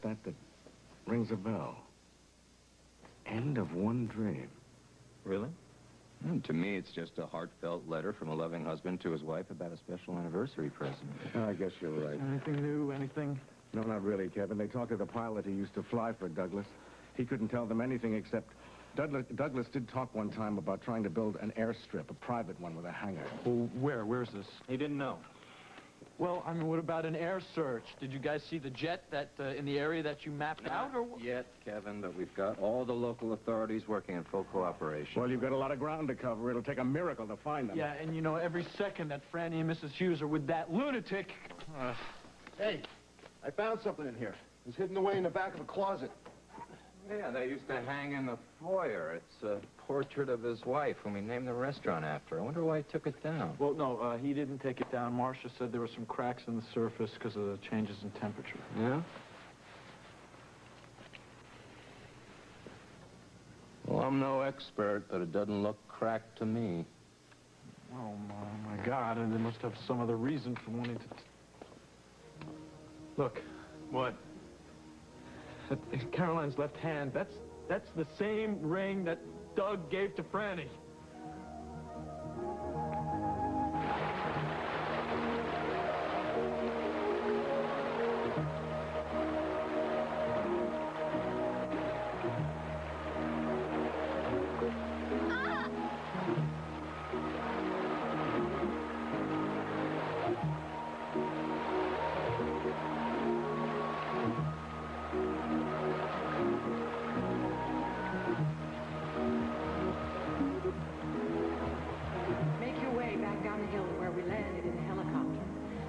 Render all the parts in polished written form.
that rings a bell. End of one dream. Really? To me, it's just a heartfelt letter from a loving husband to his wife about a special anniversary present. I guess you're right. Anything new? Anything? No, not really, Kevin. They talked to the pilot who used to fly for Douglas. He couldn't tell them anything except Douglas did talk one time about trying to build an airstrip, a private one with a hangar. Well, where? Where's this? He didn't know. Well, I mean, what about an air search? Did you guys see the jet that in the area that you mapped out? Or Not yet, Kevin, but we've got all the local authorities working in full cooperation. Well, you've got a lot of ground to cover. It'll take a miracle to find them. Yeah, and you know, every second that Franny and Mrs. Hughes are with that lunatic... Hey, I found something in here. It was hidden away in the back of a closet. Yeah, they used to hang in the foyer. It's a portrait of his wife, whom he named the restaurant after. I wonder why he took it down. Well, no, he didn't take it down. Marcia said there were some cracks in the surface because of the changes in temperature. Yeah? Well, I'm no expert, but it doesn't look cracked to me. Oh, my God, and they must have some other reason for wanting to... Look. What? Caroline's left hand, that's the same ring that Doug gave to Franny.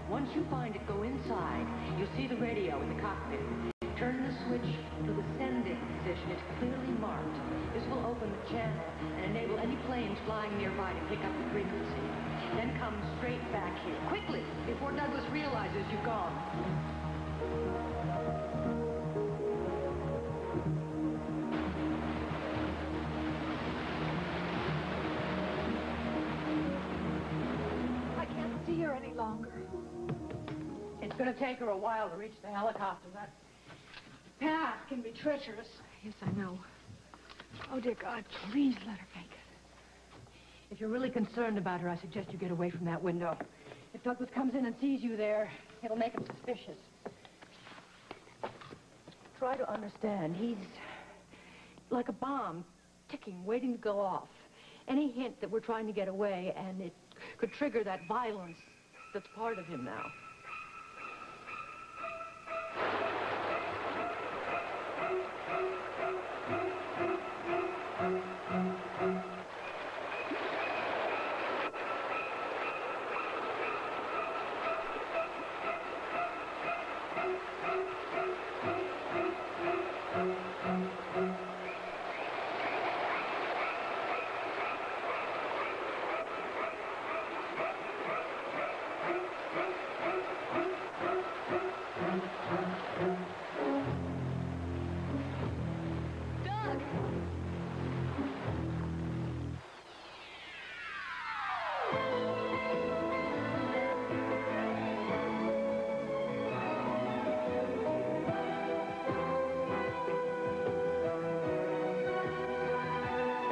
Once you find it, go inside. You'll see the radio in the cockpit. Turn the switch to the sending position. It's clearly marked. This will open the channel and enable any planes flying nearby to pick up the frequency. Then come straight back here. Quickly, before Douglas realizes you've gone. I can't see her any longer. It's going to take her a while to reach the helicopter. That path can be treacherous. Yes, I know. Oh, dear God, please let her make it. If you're really concerned about her, I suggest you get away from that window. If Douglas comes in and sees you there, it'll make him suspicious. Try to understand. He's like a bomb, ticking, waiting to go off. Any hint that we're trying to get away, and it could trigger that violence that's part of him now.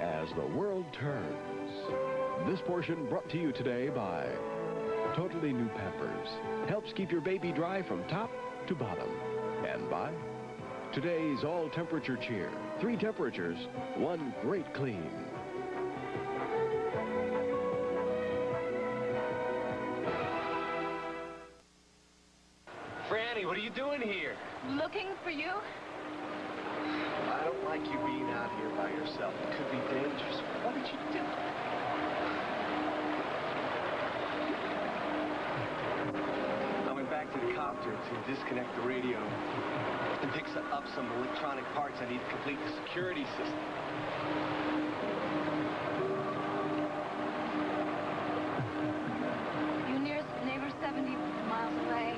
As the world turns. This portion brought to you today by Totally New Pampers. Helps keep your baby dry from top to bottom. And by today's all-temperature cheer. 3 temperatures, 1 great clean. Franny, what are you doing here? Looking for you? I don't like you being out here by yourself. It could be dangerous. What did you do? I went back to the copter to disconnect the radio and pick up some electronic parts I need to complete the security system. You nearest neighbor 70 miles away.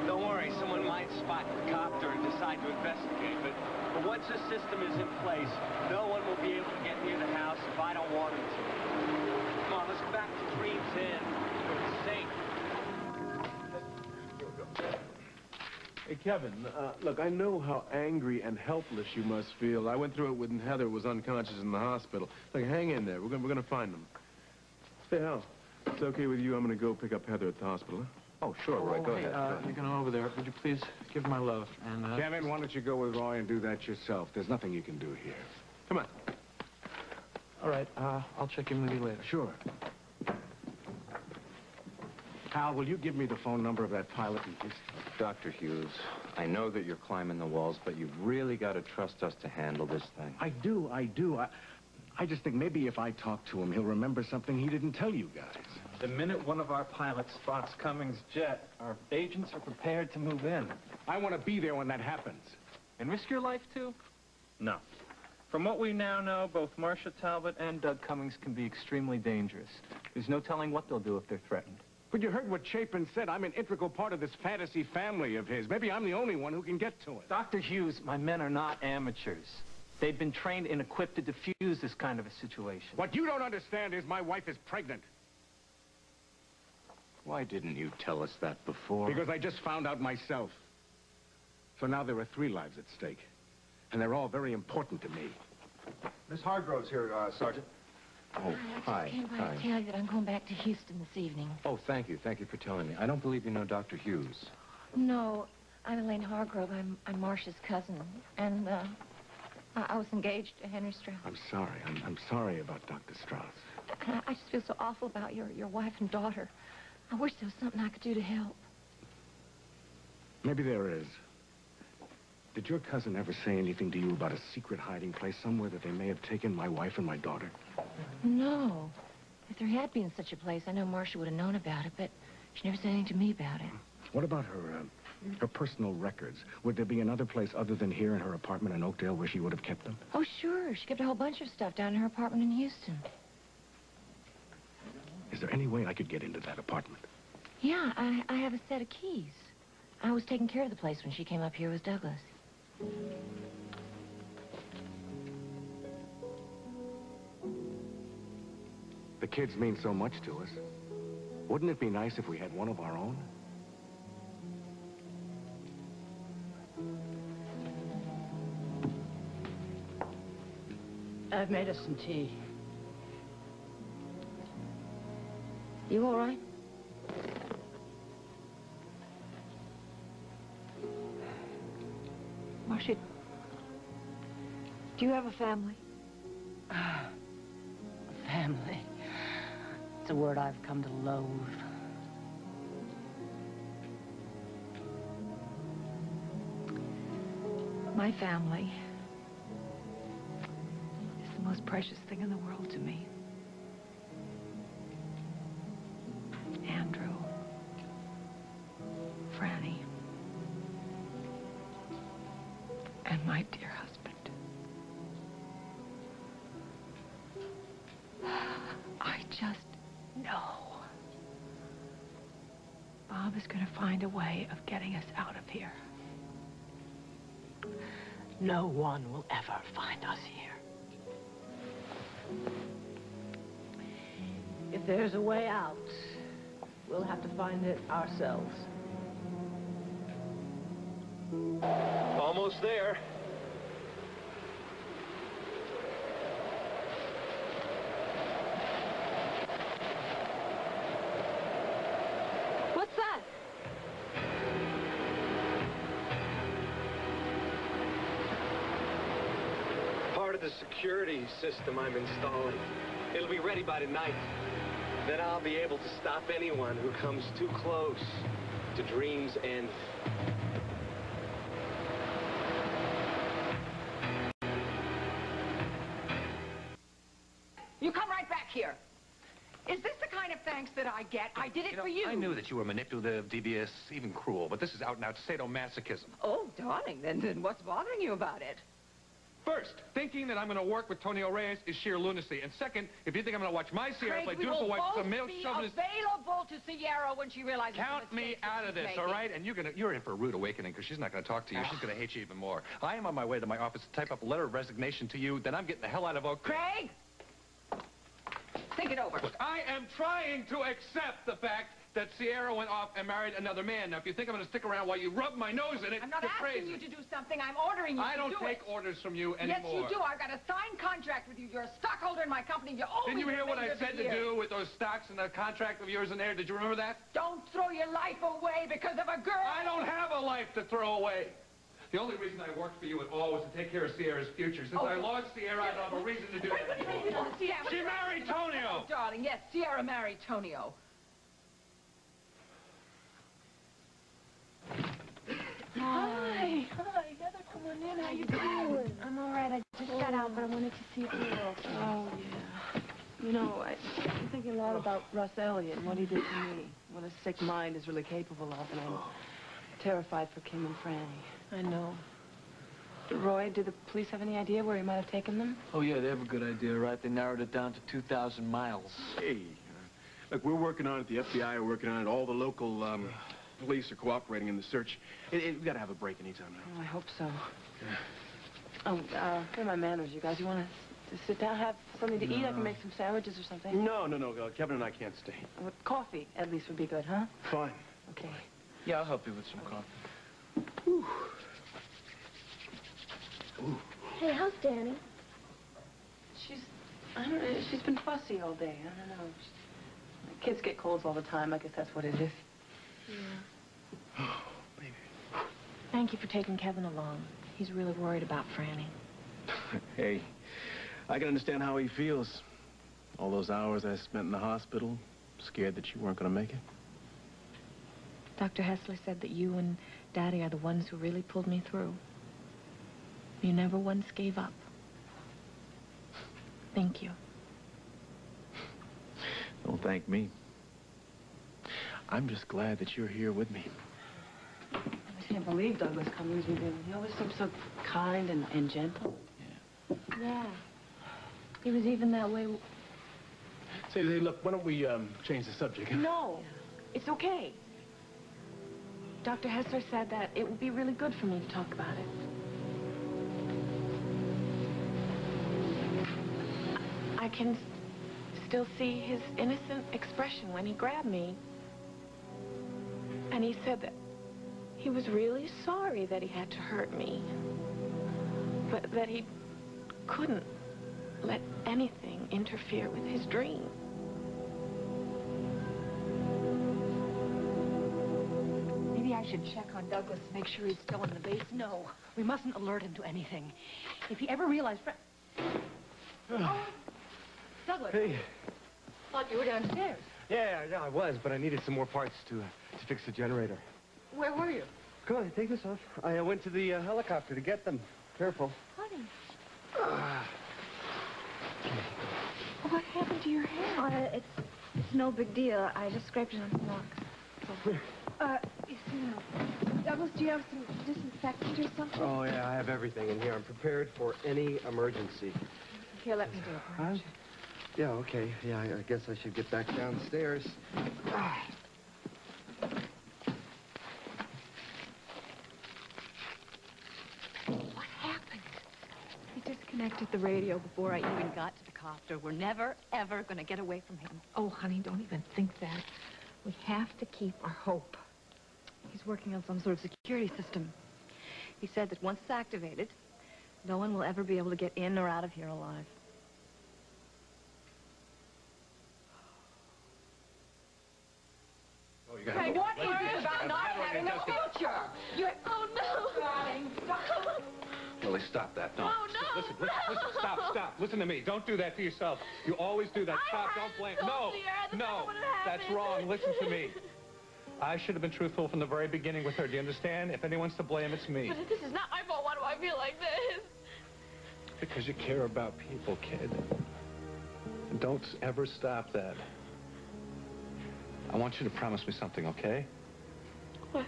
Don't worry, someone might spot the copter and decide to investigate, but once the system is in place, no one will be able to get near the house if I don't want them to. Come on, let's go back to Dream's Inn. It's safe. Hey, Kevin, look, I know how angry and helpless you must feel. I went through it when Heather was unconscious in the hospital. Look, hang in there. We're gonna find them. Say, Hal, it's okay with you? I'm gonna go pick up Heather at the hospital, huh? Oh, sure, Roy, go ahead. You're going over there. Would you please give my love? And, Kevin, why don't you go with Roy and do that yourself? There's nothing you can do here. Come on. All right, I'll check in with you later. Sure. Hal, will you give me the phone number of that pilot in Houston? Dr. Hughes, I know that you're climbing the walls, but you've really got to trust us to handle this thing. I do. I just think maybe if I talk to him, he'll remember something he didn't tell you guys. The minute one of our pilots spots Cummings' jet, our agents are prepared to move in. I want to be there when that happens. And risk your life, too? No. From what we now know, both Marcia Talbot and Doug Cummings can be extremely dangerous. There's no telling what they'll do if they're threatened. But you heard what Chapin said. I'm an integral part of this fantasy family of his. Maybe I'm the only one who can get to it. Dr. Hughes, my men are not amateurs. They've been trained and equipped to defuse this kind of a situation. What you don't understand is my wife is pregnant. Why didn't you tell us that before? Because I just found out myself. So now there are 3 lives at stake. And they're all very important to me. Miss Hargrove's here, Sergeant. Oh, hi. I came by Hi. to tell you that I'm going back to Houston this evening. Oh, thank you. Thank you for telling me. I don't believe you know Dr. Hughes. No, I'm Elaine Hargrove. I'm Marcia's cousin. And, I was engaged to Henry Strauss. I'm sorry. I'm sorry about Dr. Strauss. And I just feel so awful about your wife and daughter. I wish there was something I could do to help. Maybe there is. Did your cousin ever say anything to you about a secret hiding place somewhere that they may have taken my wife and my daughter? No. If there had been such a place, I know Marcia would have known about it, but she never said anything to me about it. What about her personal records? Would there be another place other than here in her apartment in Oakdale where she would have kept them? Oh, sure. She kept a whole bunch of stuff down in her apartment in Houston. Is there any way I could get into that apartment? Yeah, I have a set of keys. I was taking care of the place when she came up here with Douglas. The kids mean so much to us. Wouldn't it be nice if we had one of our own? I've made us some tea. You all right? Marcia, do you have a family? Family. It's a word I've come to loathe. My family is the most precious thing in the world to me. Andrew, Franny, and my dear husband. I just know Bob is going to find a way of getting us out of here. No one will ever find us here. If there's a way out, we'll have to find it ourselves. Almost there. What's that? Part of the security system I'm installing. It'll be ready by tonight. Then I'll be able to stop anyone who comes too close to Dream's end. You come right back here. Is this the kind of thanks that I get? I did it for you. I knew that you were manipulative, devious, even cruel, but this is out-and-out sadomasochism. Oh, darling, then what's bothering you about it? First, thinking that I'm going to work with Tonio Reyes is sheer lunacy. And second, if you think I'm going to watch my Sierra play beautiful wife with some male chauvinist... available to Sierra when she realizes... Count me out of this, all right? And you're in for a rude awakening because she's not going to talk to you. She's going to hate you even more. I am on my way to my office to type up a letter of resignation to you. Then I'm getting the hell out of Oakdale. Craig! Think it over. Look, I am trying to accept the fact that Sierra went off and married another man. Now, if you think I'm going to stick around while you rub my nose in it, I'm not you're asking crazy. you to do something. I'm ordering you to do it. I don't take orders from you anymore. Yes, you do. I've got a signed contract with you. You're a stockholder in my company. You owe me. Didn't you hear what I the said to do with those stocks and the contract of yours in there? Did you remember that? Don't throw your life away because of a girl. I don't have a life to throw away. The only reason I worked for you at all was to take care of Sierra's future. Since I lost Sierra, I don't have a reason to do that anymore. She married Tonio! Oh, darling, yes, Sierra married Tonio. Hi, Heather, come on in. How you doing? I'm all right. I just got out, but I wanted to see if you were okay. Oh, yeah. You know, I'm thinking a lot about Russ Elliott and what he did to me. What a sick mind is really capable of, and I'm terrified for Kim and Franny. I know. Roy, do the police have any idea where he might have taken them? Oh, yeah, they have a good idea, right? They narrowed it down to 2,000 miles. Hey, look, we're working on it. The FBI are working on it. All the local police are cooperating in the search. We've got to have a break anytime now. Oh, I hope so. Oh, here are my manners, you guys. You want to sit down, have something to eat? I can make some sandwiches or something. No. Kevin and I can't stay. Coffee, at least, would be good, huh? Fine. Okay. Yeah, I'll help you with some coffee. Whew. Ooh. Hey, how's Danny? I don't know, she's been fussy all day. I don't know. Kids get colds all the time. I guess that's what it is. Yeah. Oh, baby. Thank you for taking Kevin along. He's really worried about Franny. Hey, I can understand how he feels. All those hours I spent in the hospital, scared that you weren't going to make it. Dr. Hessler said that you and Daddy are the ones who really pulled me through. You never once gave up. Thank you. Don't thank me. I'm just glad that you're here with me. I can't believe Douglas Cummings with him. He always seemed so kind and gentle. Yeah. He was even that way. Say, look, why don't we change the subject? No, it's okay. Dr. Hessler said that it would be really good for me to talk about it. I can still see his innocent expression when he grabbed me. And he said that he was really sorry that he had to hurt me. But that he couldn't let anything interfere with his dream. Maybe I should check on Douglas to make sure he's still in the base. No, we mustn't alert him to anything. If he ever realized... Oh, Douglas. Hey. Thought you were downstairs. Yeah, I was, but I needed some more parts to fix the generator. Where were you? Come on, take this off. I went to the helicopter to get them. Careful. Honey. What happened to your hair? It's no big deal. I just scraped it on some rocks. You see, Douglas, do you have some disinfectant or something? Oh, yeah, I have everything in here. I'm prepared for any emergency. Here, let me do it. Huh? Yeah, okay. Yeah, I guess I should get back downstairs. What happened? He disconnected the radio before I even got to the copter. We're never, ever going to get away from him. Oh, honey, don't even think that. We have to keep our hope. He's working on some sort of security system. He said that once it's activated, no one will ever be able to get in or out of here alive. Hey, what is it about not having a future? Oh, no. Darling, stop. Lily, stop that. No. Oh, no. Listen, stop. Listen to me. Don't do that to yourself. You always do that. Stop, don't blame. No, that's wrong. Listen to me. I should have been truthful from the very beginning with her. Do you understand? If anyone's to blame, it's me. But this is not my fault. Why do I feel like this? Because you care about people, kid. And don't ever stop that. I want you to promise me something, okay? What?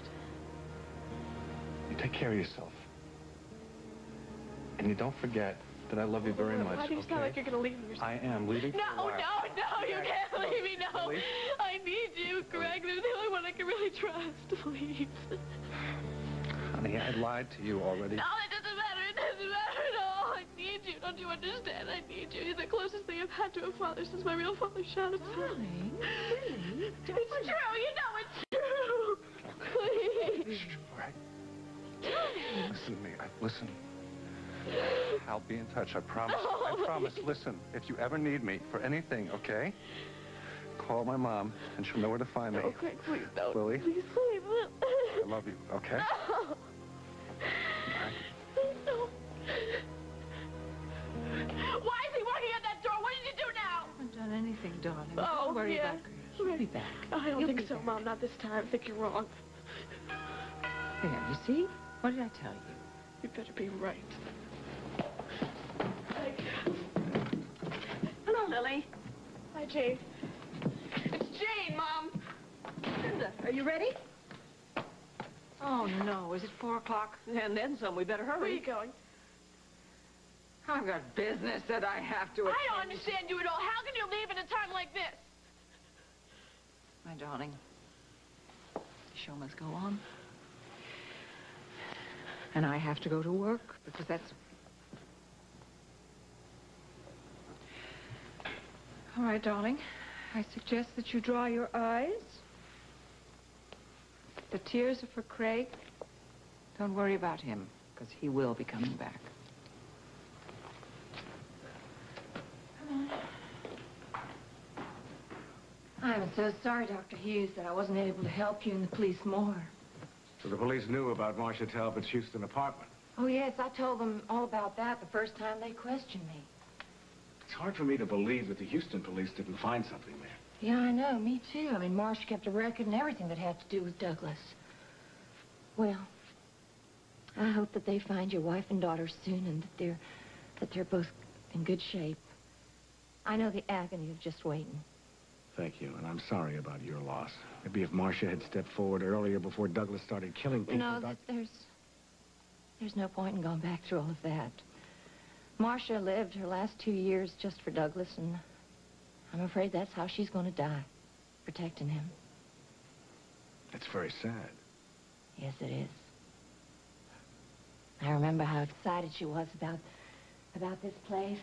You take care of yourself. And you don't forget that I love you very much, Why do you sound like you're going to leave me? I am leaving for a No, while. you can't leave me, no. Really? I need you, Greg. You're the only one I can really trust, please. Honey, I lied to you already. No, it doesn't matter. It doesn't matter at all. I need you. Don't you understand? I need you. You're the closest thing I've had to a father since my real father shot himself. Darling, really? It's true. You know it's true. Please. All right. Listen to me. Listen. I'll be in touch. I promise. I promise. Listen, if you ever need me for anything, okay? Call my mom, and she'll know where to find me. Okay, please don't. Lily? Please, please. I love you, okay? No. No. Why is he working at that door? What did you do now? I haven't done anything, darling. Oh, Don't worry yeah. about Grace. He'll be back. I don't He'll think be so, back. Mom. Not this time. I think you're wrong. There, you see? What did I tell you? You better be right. Hello, Lily. Hi, Jane. It's Jane, Mom. Linda, are you ready? Oh, no. Is it 4 o'clock? And then some. We better hurry. Where are you going? I've got business that I have to attend. I don't understand you at all. How can you leave at a time like this? My darling, the show must go on. And I have to go to work because that's... All right, darling. I suggest that you dry your eyes. The tears are for Craig. Don't worry about him, because he will be coming back. Come on. I'm so sorry, Dr. Hughes, that I wasn't able to help you and the police more. So the police knew about Marcia Talbot's Houston apartment. Oh, yes, I told them all about that the first time they questioned me. It's hard for me to believe that the Houston police didn't find something there. Yeah, I know. Me too. I mean, Marcia kept a record and everything that had to do with Douglas. Well, I hope that they find your wife and daughter soon and that they're both in good shape. I know the agony of just waiting. Thank you, and I'm sorry about your loss. Maybe if Marcia had stepped forward earlier before Douglas started killing people... No, there's no point in going back through all of that. Marcia lived her last 2 years just for Douglas, and I'm afraid that's how she's going to die, protecting him. It's very sad. Yes, it is. I remember how excited she was about this place.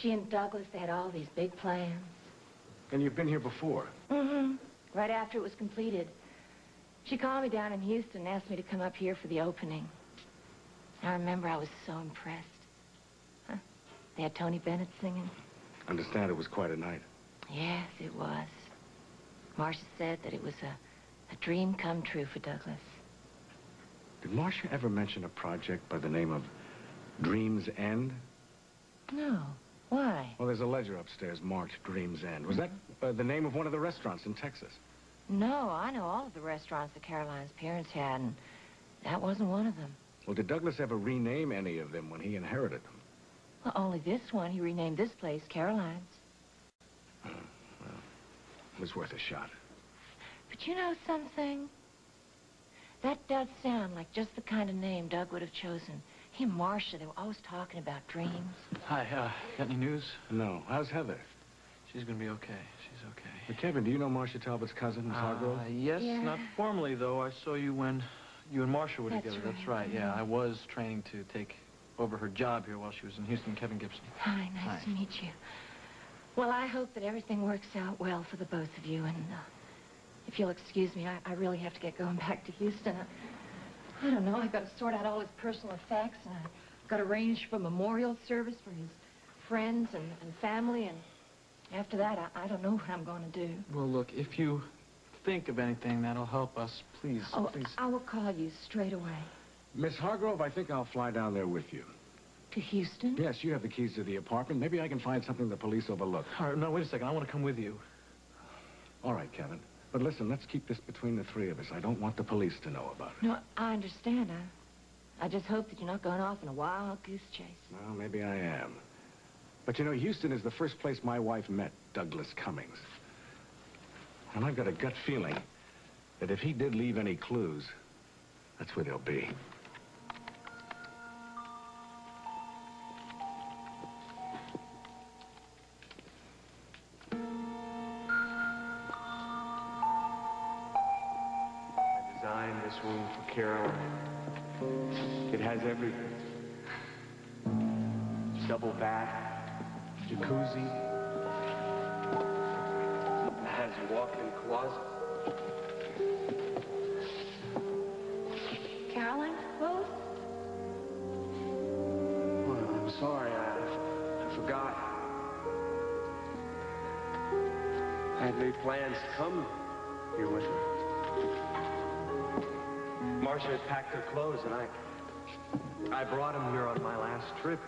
She and Douglas, they had all these big plans. And you've been here before? Mm-hmm. Right after it was completed. She called me down in Houston and asked me to come up here for the opening. I remember I was so impressed. Huh? They had Tony Bennett singing. Understand it was quite a night. Yes, it was. Marcia said that it was a dream come true for Douglas. Did Marcia ever mention a project by the name of Dream's End? No. Why? Well, there's a ledger upstairs marked Dream's End. Was that the name of one of the restaurants in Texas? No, I know all of the restaurants that Caroline's parents had, and that wasn't one of them. Well, did Douglas ever rename any of them when he inherited them? Well, only this one. He renamed this place Caroline's. Oh, well, it was worth a shot. But you know something? That does sound like just the kind of name Doug would have chosen. He and Marcia, they were always talking about dreams. Hi, got any news? No. How's Heather? She's gonna be okay. She's okay. But Kevin, do you know Marcia Talbot's cousin, Miss Hargrove? Yes, Yeah. not formally, though. I saw you when you and Marcia were That's together. That's right, right, yeah. I was training to take over her job here while she was in Houston. Kevin Gibson. Hi, nice to meet you. Well, I hope that everything works out well for the both of you, and if you'll excuse me, I really have to get going back to Houston. I don't know, I've got to sort out all his personal effects, and I've got to arrange for a memorial service for his friends and family, and after that, I don't know what I'm going to do. Well, look, if you think of anything that'll help us, please, please. I will call you straight away. Miss Hargrove, I think I'll fly down there with you. To Houston? Yes, you have the keys to the apartment. Maybe I can find something the police overlooked. All right, no, wait a second. I want to come with you. All right, Kevin. But listen, let's keep this between the three of us. I don't want the police to know about it. No, I understand. I just hope that you're not going off in a wild goose chase. Well, maybe I am. But you know, Houston is the first place my wife met Douglas Cummings. And I've got a gut feeling that if he did leave any clues, that's where they'll be. I designed this room for Caroline. It has everything. double bath, jacuzzi. It has a walk-in closet. Caroline's clothes? Well, I'm sorry, I forgot. I had made plans to come here with her. Marcia had packed her clothes, and I brought them here on my last trip.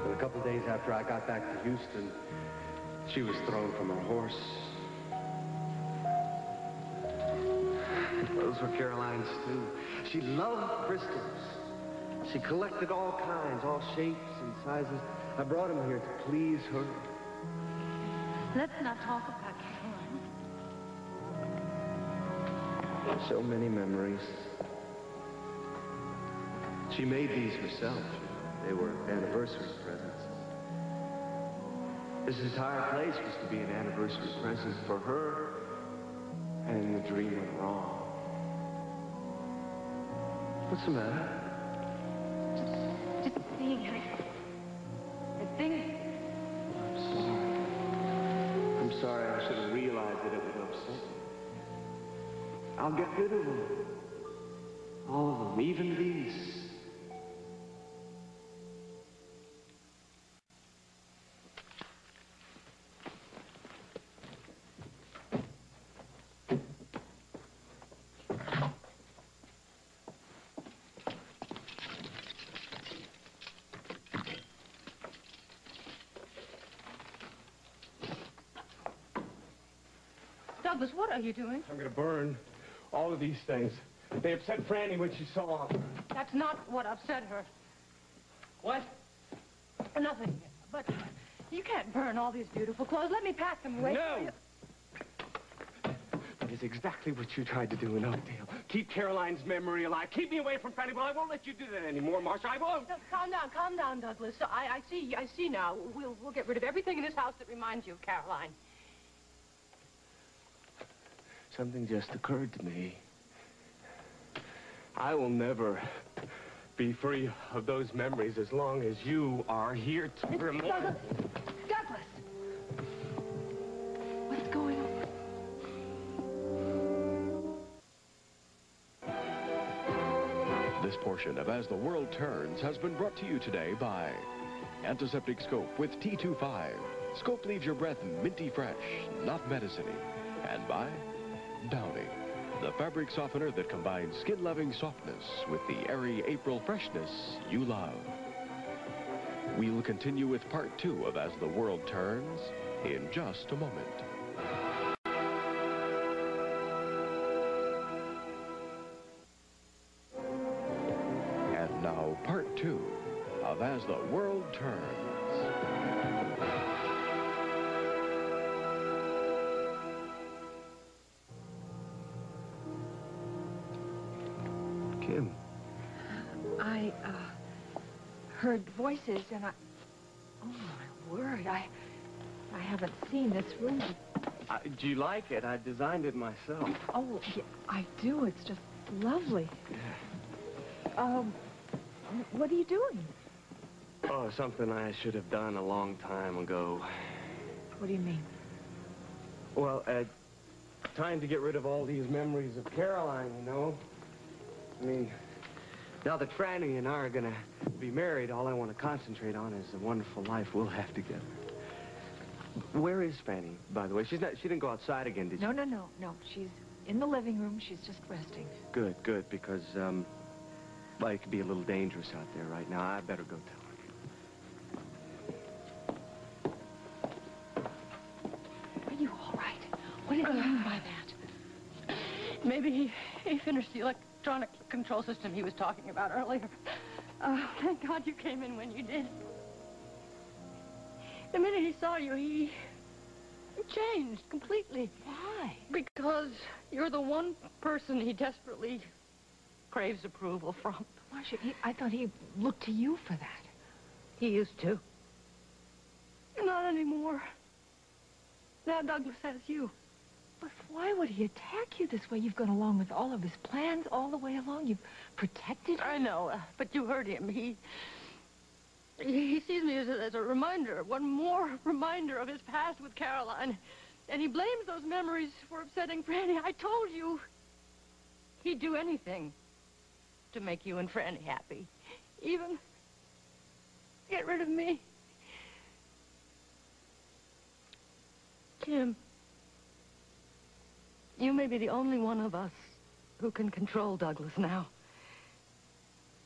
But a couple days after I got back to Houston, she was thrown from her horse. Those were Caroline's, too. She loved crystals. She collected all kinds, all shapes and sizes. I brought them here to please her. Let's not talk about Caroline. So many memories. She made these herself. They were anniversary presents. This entire place was to be an anniversary present for her, and the dream went wrong. What's the matter? Just seeing her. The thing. I'm sorry. I should have realized that it would upset you. I'll get rid of them. All of them, even these. Douglas, what are you doing? I'm gonna burn all of these things. They upset Franny when she saw them. That's not what upset her. What? Nothing. But you can't burn all these beautiful clothes. Let me pack them away. No! That is exactly what you tried to do in Oakdale. Keep Caroline's memory alive. Keep me away from Franny. Well, I won't let you do that anymore, Marcia. I won't. No, calm down, Douglas. I see now. We'll get rid of everything in this house that reminds you of Caroline. Something just occurred to me. I will never be free of those memories as long as you are here to remind me. Douglas! What's going on? This portion of As the World Turns has been brought to you today by Antiseptic Scope with T25. Scope leaves your breath minty fresh, not medicine-y. And by Downy, the fabric softener that combines skin-loving softness with the airy April freshness you love. We'll continue with part 2 of As the World Turns in just a moment. And now part 2 of As the World Turns. Kim. I, heard voices and oh my word, I haven't seen this room. Do you like it? I designed it myself. Oh, yeah, I do. It's just lovely. Yeah. What are you doing? Oh, something I should have done a long time ago. What do you mean? Well, time to get rid of all these memories of Caroline, you know? I mean, now that Franny and I are gonna be married, all I want to concentrate on is the wonderful life we'll have together. Where is Franny, by the way? She didn't go outside again, did she? No. She's in the living room. She's just resting. Good, because, well, it could be a little dangerous out there right now. I better go tell her. Are you all right? What did you mean by that? Maybe he finished the electronic control system he was talking about earlier. Thank God you came in when you did. The minute he saw you, he changed completely. Why? Because you're the one person he desperately craves approval from. Marcia, I thought he looked to you for that. He used to. Not anymore. Now Douglas has you. But why would he attack you this way? You've gone along with all of his plans all the way along. You've protected him. I know, but you heard him. He sees me as a reminder, one more reminder of his past with Caroline. And he blames those memories for upsetting Franny. I told you he'd do anything to make you and Franny happy. Even get rid of me. Kim, you may be the only one of us who can control Douglas now.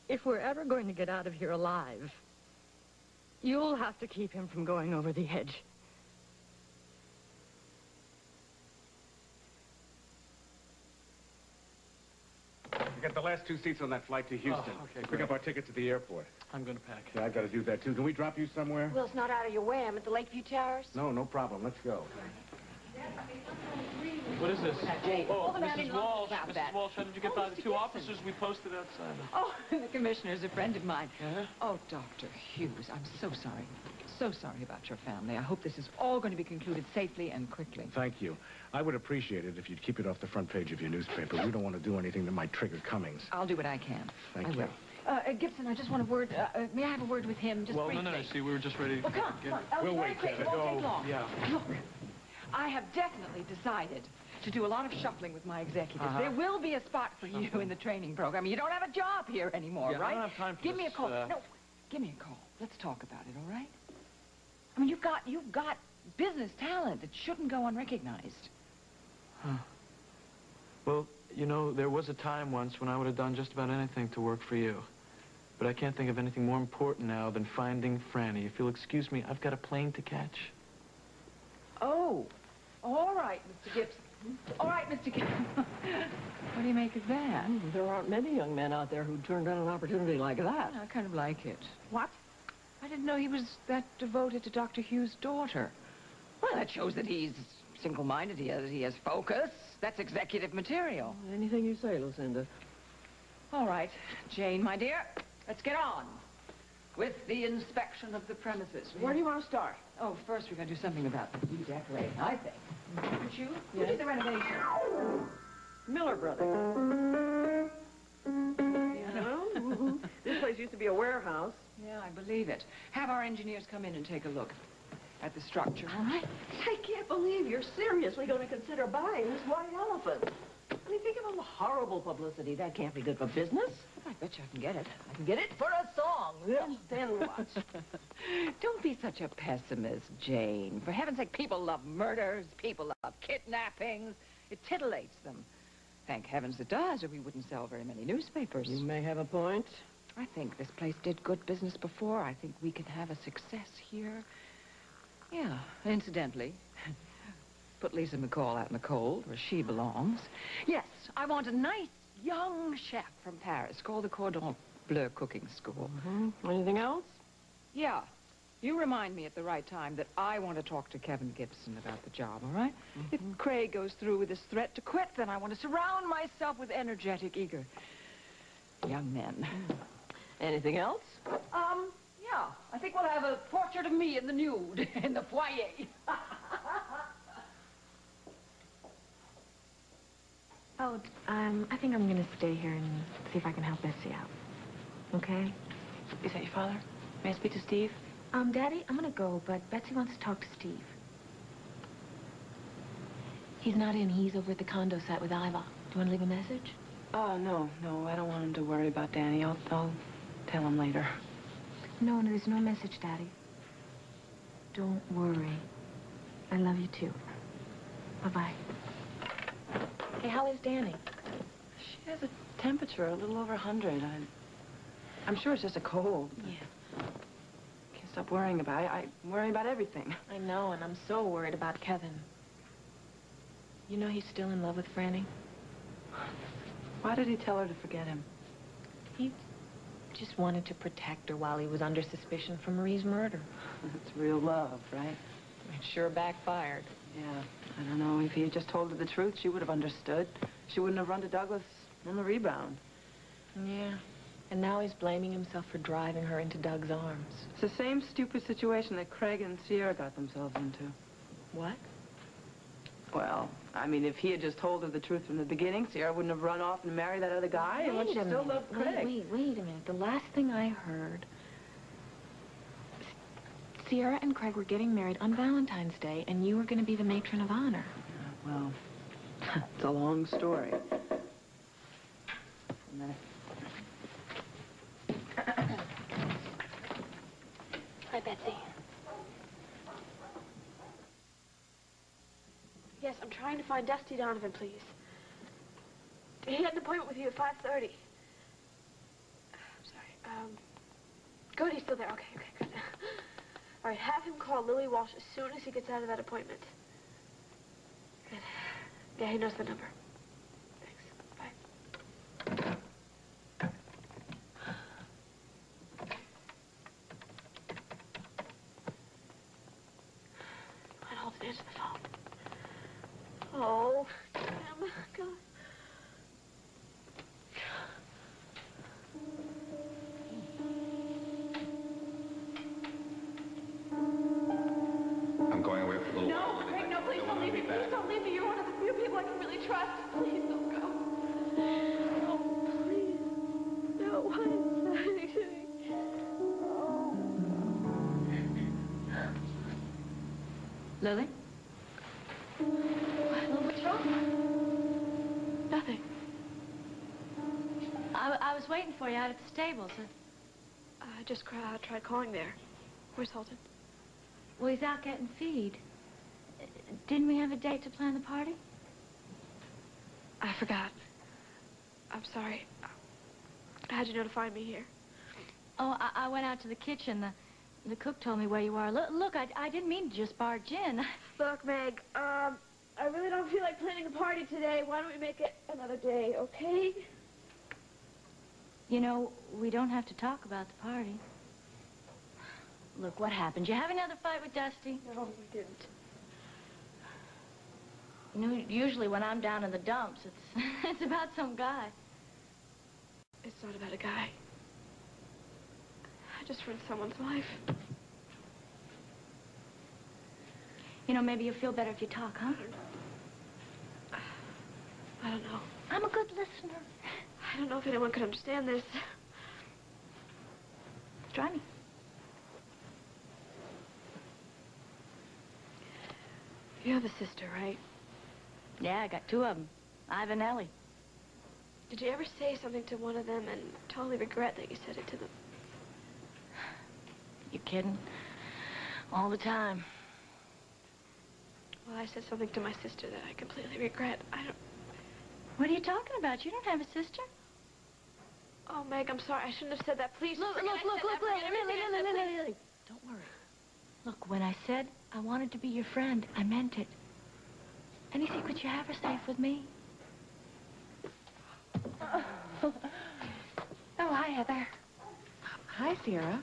If we're ever going to get out of here alive, you'll have to keep him from going over the edge. We got the last 2 seats on that flight to Houston. Oh, okay, Pick great. up our tickets at the airport. I'm going to pack. Yeah, I've got to do that, too. Can we drop you somewhere? Well, it's not out of your way. I'm at the Lakeview Towers. No problem. Let's go. What is this? Jane, Oh, the man Mrs. in Walsh. London about Mrs. that. Walsh, how did you get by the 2 officers we posted outside? Oh, the commissioner's a friend of mine. Yeah? Oh, Dr. Hughes, I'm so sorry. So sorry about your family. I hope this is all going to be concluded safely and quickly. Thank you. I would appreciate it if you'd keep it off the front page of your newspaper. We don't want to do anything that might trigger Cummings. I'll do what I can. Thank I you. will. Gibson, I just want a word. May I have a word with him, just Well, briefly? no, see, we were just ready to Well, come on, come on. We'll Very wait, quick. It Kevin. won't take long. Yeah. Look, I have definitely decided to do a lot of shuffling with my executives. Uh-huh. There will be a spot for you in the training program. You don't have a job here anymore, Yeah, right? I don't have time for Give me a this, call. No, give me a call. Let's talk about it, all right? I mean, you've got business talent that shouldn't go unrecognized. Huh. Well, you know, there was a time once when I would have done just about anything to work for you. But I can't think of anything more important now than finding Franny. If you'll excuse me, I've got a plane to catch. Oh, all right, Mr. Gibson. All right, Mr. Gibson. What do you make of that? There aren't many young men out there who turned down an opportunity like that. I kind of like it. What? I didn't know he was that devoted to Dr. Hughes' daughter. Well, that shows that he's single-minded. He has focus. That's executive material. Anything you say, Lucinda. All right, Jane, my dear, let's get on with the inspection of the premises. Where do you want to start? Oh, first we're going to do something about the redecorating, I think. Would you? Who did the renovation? Miller Brothers. Well, this place used to be a warehouse. Yeah, I believe it. Have our engineers come in and take a look at the structure, all right? I can't believe you're seriously going to consider buying this white elephant. I mean, think of all the horrible publicity. That can't be good for business. I bet you I can get it. I can get it for a song. Then what? Don't be such a pessimist, Jane. For heaven's sake, people love murders. People love kidnappings. It titillates them. Thank heavens it does, or we wouldn't sell very many newspapers. You may have a point. I think this place did good business before. I think we could have a success here. Yeah, incidentally, put Lisa McCall out in the cold where she belongs. Yes, I want a nice young chef from Paris called the Cordon Bleu Cooking School. Anything else? Yeah. You remind me at the right time that I want to talk to Kevin Gibson about the job, all right? If Craig goes through with his threat to quit, then I want to surround myself with energetic, eager young men. Anything else? Yeah. I think we'll have a portrait of me in the nude in the foyer. Oh, I think I'm gonna stay here and see if I can help Bessie out. Okay? Is that your father? May I speak to Steve? Daddy, I'm gonna go, but Betsy wants to talk to Steve. He's not in. He's over at the condo site with Iva. Do you want to leave a message? Oh, no. I don't want him to worry about Danny. I'll tell him later. No, there's no message, Daddy. Don't worry. I love you, too. Bye-bye. Hey, how is Danny? She has a temperature a little over 100. I'm sure it's just a cold. Yeah. Can't stop worrying about it. I worry about everything. I know, and I'm so worried about Kevin. You know he's still in love with Franny? Why did he tell her to forget him? He just wanted to protect her while he was under suspicion for Marie's murder. It's real love, right? It sure backfired. Yeah, I don't know. If he had just told her the truth, she would have understood. She wouldn't have run to Douglas on the rebound. Yeah. And now he's blaming himself for driving her into Doug's arms. It's the same stupid situation that Craig and Sierra got themselves into. What? Well, I mean, if he had just told her the truth from the beginning, Sierra wouldn't have run off and married that other guy, and she still loved Craig. Wait a minute. The last thing I heard Sierra and Craig were getting married on Valentine's Day, and you were going to be the matron of honor. Well, it's a long story. Hi, Betsy. Yes, I'm trying to find Dusty Donovan, please. He had an appointment with you at 5:30. I'm sorry. Good, he's still there. Okay, good. All right, have him call Lily Walsh as soon as he gets out of that appointment. Good. Yeah, he knows the number. Thanks. Bye. I'd hold it answer the phone. Oh, damn. God. I'm going away for a little while. No, Craig, no, please don't leave me. Please don't leave me. You're one of the few people I can really trust. Please don't go. Oh, please. No, what is happening? Oh. Lily? What's wrong? Nothing. I was waiting for you out at the stables. I just tried calling there. Where's Holton? Well, he's out getting feed. Didn't we have a date to plan the party? I forgot. I'm sorry. How'd you know to find me here? Oh, I went out to the kitchen. The cook told me where you are. Look, I didn't mean to just barge in. Look, Meg, I really don't feel like planning a party today. Why don't we make it another day, okay? You know, we don't have to talk about the party. Look, what happened? Did you have another fight with Dusty? No, we didn't. You know, usually when I'm down in the dumps, it's about some guy. It's not about a guy. I just ruined someone's life. You know, maybe you'll feel better if you talk, huh? I don't know. I'm a good listener. I don't know if anyone could understand this. Try me. You have a sister, right? Yeah, I got two of them. Ivan and Ellie. Did you ever say something to one of them and totally regret that you said it to them? You kidding? All the time. Well, I said something to my sister that I completely regret. I don't... What are you talking about? You don't have a sister? Oh, Meg, I'm sorry. I shouldn't have said that. Please, Look, Lily. Don't worry. Look, when I said I wanted to be your friend, I meant it. Any secrets you have are safe with me. Oh, hi, Heather. Hi, Sierra.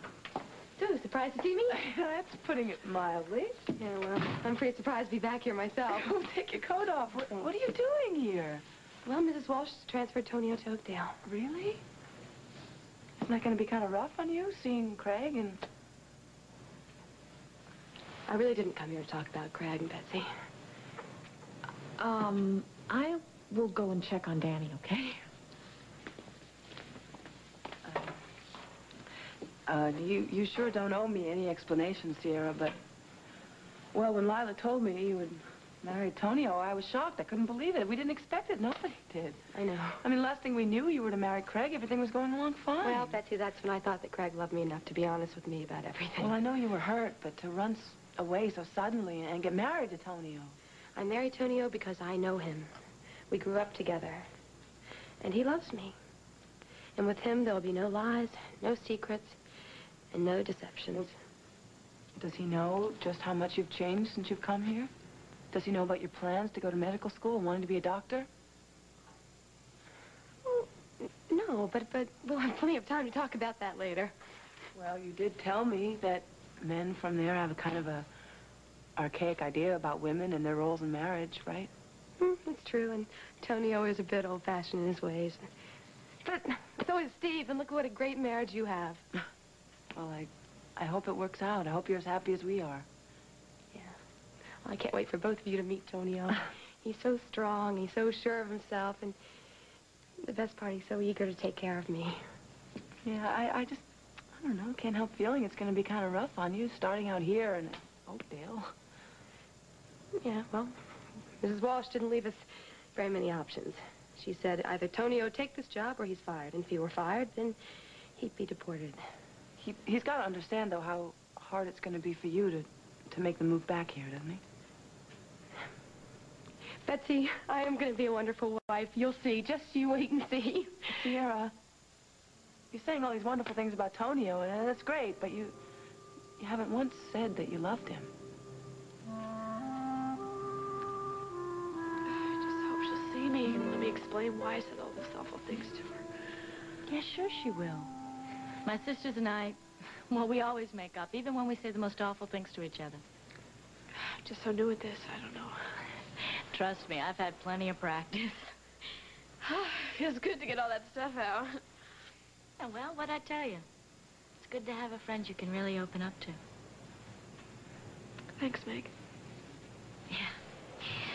So, surprised to see me? That's putting it mildly. Yeah, well, I'm pretty surprised to be back here myself. Oh, take your coat off. What are you doing here? Well, Mrs. Walsh transferred Tonio to Oakdale. Really? Isn't that going to be kind of rough on you, seeing Craig and... I really didn't come here to talk about Craig and Betsy. I will go and check on Danny, okay? You sure don't owe me any explanation, Sierra, but... Well, when Lila told me you had married Tonio, I was shocked. I couldn't believe it. We didn't expect it. Nobody did. I know. I mean, last thing we knew, you were to marry Craig. Everything was going along fine. Well, Betsy, that's when I thought that Craig loved me enough to be honest with me about everything. Well, I know you were hurt, but to run away so suddenly and get married to Tonio... I married Tonio because I know him. We grew up together. And he loves me. And with him, there'll be no lies, no secrets, and no deceptions. Does he know just how much you've changed since you've come here? Does he know about your plans to go to medical school and wanting to be a doctor? Well, no, but we'll have plenty of time to talk about that later. Well, you did tell me that men from there have a kind of a archaic idea about women and their roles in marriage, right? It's true, and Tonio is a bit old-fashioned in his ways. But so is Steve, and look what a great marriage you have. Well, I hope it works out. I hope you're as happy as we are. Yeah. Well, I can't wait for both of you to meet Tonio. He's so strong, he's so sure of himself, and the best part, he's so eager to take care of me. Yeah, I don't know. Can't help feeling it's going to be kind of rough on you, starting out here in Oakdale. Yeah, well, Mrs. Walsh didn't leave us very many options. She said either Tonio would take this job or he's fired. And if he were fired, then he'd be deported. He's got to understand, though, how hard it's going to be for you to make the move back here, doesn't he? Betsy, I am going to be a wonderful wife. You'll see. Just you wait and see. Sierra, you're saying all these wonderful things about Tonio, and that's great, but you haven't once said that you loved him. I just hope she'll see me and let me explain why I said all those awful things to her. Yeah, sure she will. My sisters and I, well, we always make up, even when we say the most awful things to each other. I'm just so new at this, I don't know. Trust me, I've had plenty of practice. Feels good to get all that stuff out. Yeah, well, what'd I tell you? It's good to have a friend you can really open up to. Thanks, Meg. Yeah.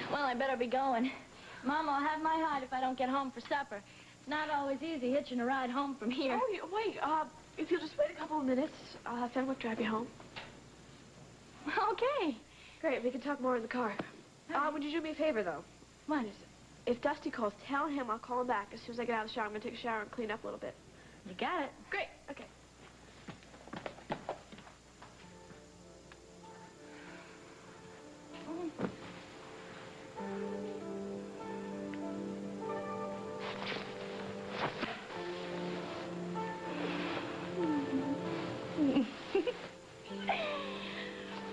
Well, I better be going. Mom, I'll have my hide if I don't get home for supper. It's not always easy hitching a ride home from here. Oh, wait, if you'll just wait a couple of minutes, I'll have Fenwick drive you home. Okay. Great, we can talk more in the car. Would you do me a favor, though? What? If Dusty calls, tell him I'll call him back. As soon as I get out of the shower, I'm going to take a shower and clean up a little bit. You got it. Great, okay.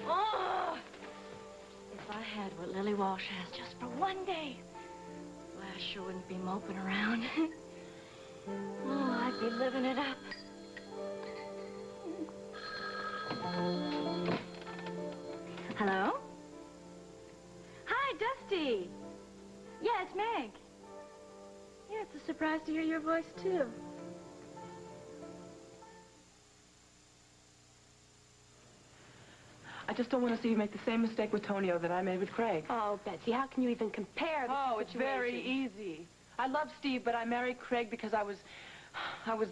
Oh! If I had what Lily Walsh has just for one day, well, I sure wouldn't be moping around. Oh, I'd be living it up. Hello? Hi, Dusty. Yeah, it's Meg. Yeah, it's a surprise to hear your voice, too. I just don't want to see you make the same mistake with Tonio that I made with Craig. Oh, Betsy, how can you even compare the Oh, it's very easy. I love Steve, but I married Craig because I was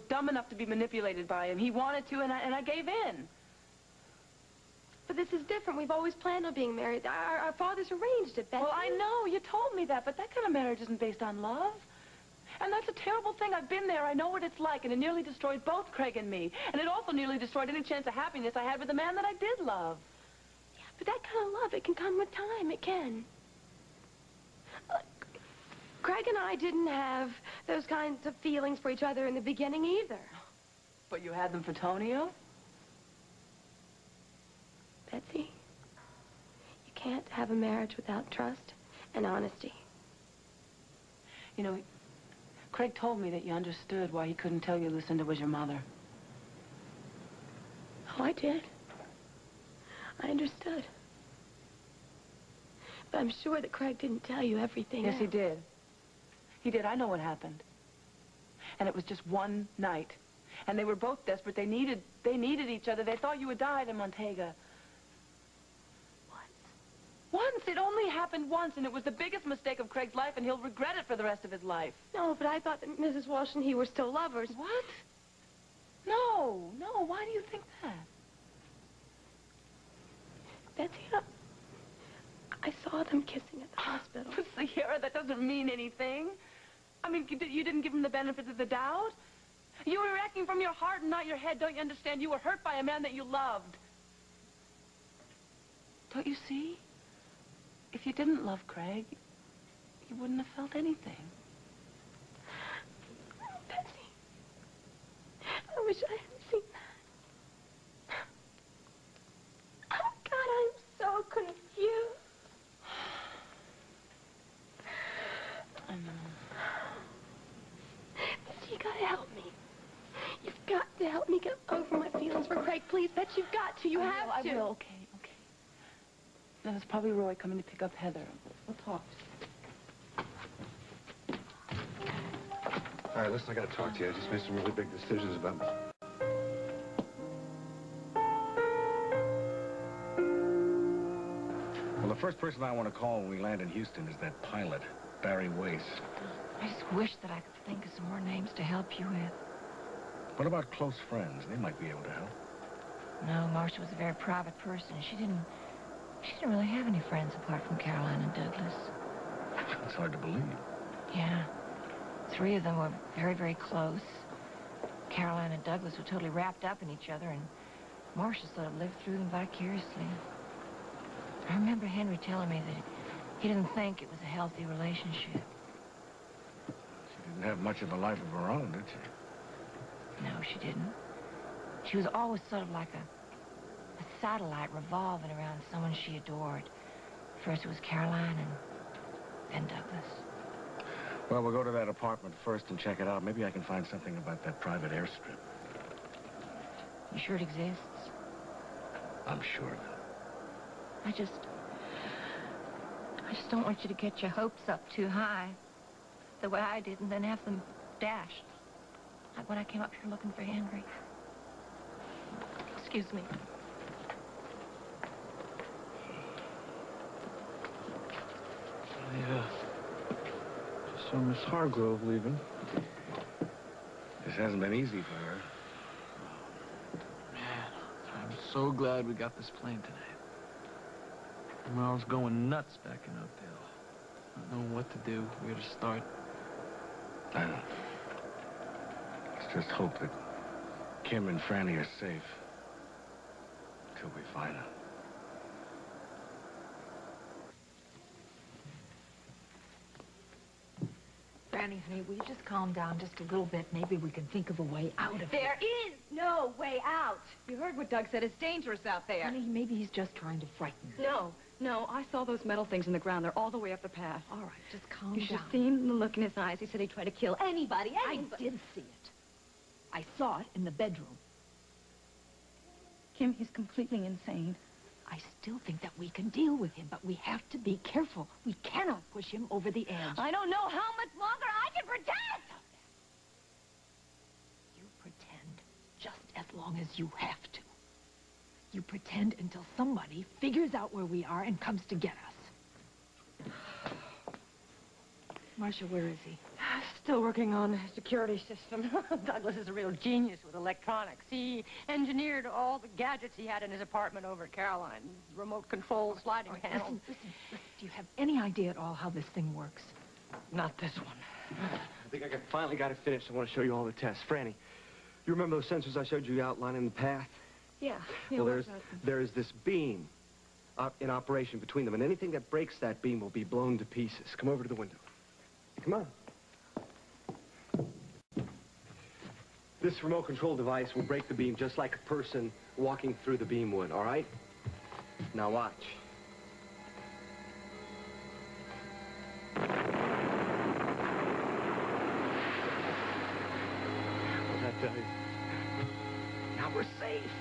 dumb enough to be manipulated by him. He wanted to, and I gave in. But this is different. We've always planned on being married. Our fathers arranged it, Betsy. Well, I know. You told me that, but that kind of marriage isn't based on love. And that's a terrible thing. I've been there. I know what it's like, and it nearly destroyed both Craig and me. And it also nearly destroyed any chance of happiness I had with the man that I did love. Yeah, but that kind of love, it can come with time. It can. Craig and I didn't have those kinds of feelings for each other in the beginning either. But you had them for Tonio? Betsy, you can't have a marriage without trust and honesty. You know, Craig told me that you understood why he couldn't tell you Lucinda was your mother. Oh, I did. I understood. But I'm sure that Craig didn't tell you everything. Yes, he did. He did. I know what happened. And it was just one night. And they were both desperate. They needed each other. They thought you had died in Montega. Once. It only happened once, and it was the biggest mistake of Craig's life, and he'll regret it for the rest of his life. No, but I thought that Mrs. Walsh and he were still lovers. What? No. Why do you think that? Betsy, I saw them kissing at the hospital. But Sierra, that doesn't mean anything. I mean, you didn't give him the benefit of the doubt? You were acting from your heart and not your head. Don't you understand? You were hurt by a man that you loved. Don't you see? If you didn't love Craig, you wouldn't have felt anything. Betsy, I wish I hadn't seen that. Oh, God, I'm so confused. I know. Betsy, you gotta help me. You've got to help me get over my feelings for Craig. Please, Betsy, you've got to. You have to. I will. Okay. Now, it's probably Roy coming to pick up Heather. We'll talk. All right, listen, I gotta talk to you. I just made some really big decisions about me. Well, the first person I want to call when we land in Houston is that pilot, Barry Wace. I just wish that I could think of some more names to help you with. What about close friends? They might be able to help. No, Marcia was a very private person. She didn't really have any friends apart from Caroline and Douglas. It's hard to believe. Yeah. 3 of them were very, very close. Caroline and Douglas were totally wrapped up in each other, and Marcia sort of lived through them vicariously. I remember Henry telling me that he didn't think it was a healthy relationship. She didn't have much of a life of her own, did she? No, she didn't. She was always sort of like a satellite revolving around someone she adored. First it was Caroline, and then Douglas. Well, we'll go to that apartment first and check it out. Maybe I can find something about that private airstrip. You sure it exists? I'm sure of it. I just don't want you to get your hopes up too high, the way I did, and then have them dashed. Like when I came up here looking for Henry. Excuse me. Yeah. Just saw Miss Hargrove leaving. This hasn't been easy for her. Man, I'm so glad we got this plane tonight. When I was going nuts back in Oakdale, not knowing what to do, where to start. I know. Let's just hope that Kim and Franny are safe until we find them. Franny, honey, will you just calm down just a little bit? Maybe we can think of a way out of it. There is no way out. You heard what Doug said. It's dangerous out there. Honey, maybe he's just trying to frighten you. No, I saw those metal things in the ground. They're all the way up the path. All right, just calm You down. should have seen the look in his eyes. He said he'd try to kill anybody. I did see it. I saw it in the bedroom. Kim, he's completely insane. I still think that we can deal with him, but we have to be careful. We cannot push him over the edge. I don't know how much longer I can pretend. You pretend just as long as you have to. You pretend until somebody figures out where we are and comes to get us. Marcia, where is he? Still working on the security system. Douglas is a real genius with electronics. He engineered all the gadgets he had in his apartment over at Caroline. Remote control, sliding panels. Listen. Do you have any idea at all how this thing works? Not this one. I think I finally got it finished. I want to show you all the tests. Franny, you remember those sensors I showed you outlining the path? Yeah. Well, there's this beam in operation between them, and anything that breaks that beam will be blown to pieces. Come over to the window. Come on. This remote control device will break the beam just like a person walking through the beam would, all right? Now watch. What'd I tell you? Now we're safe.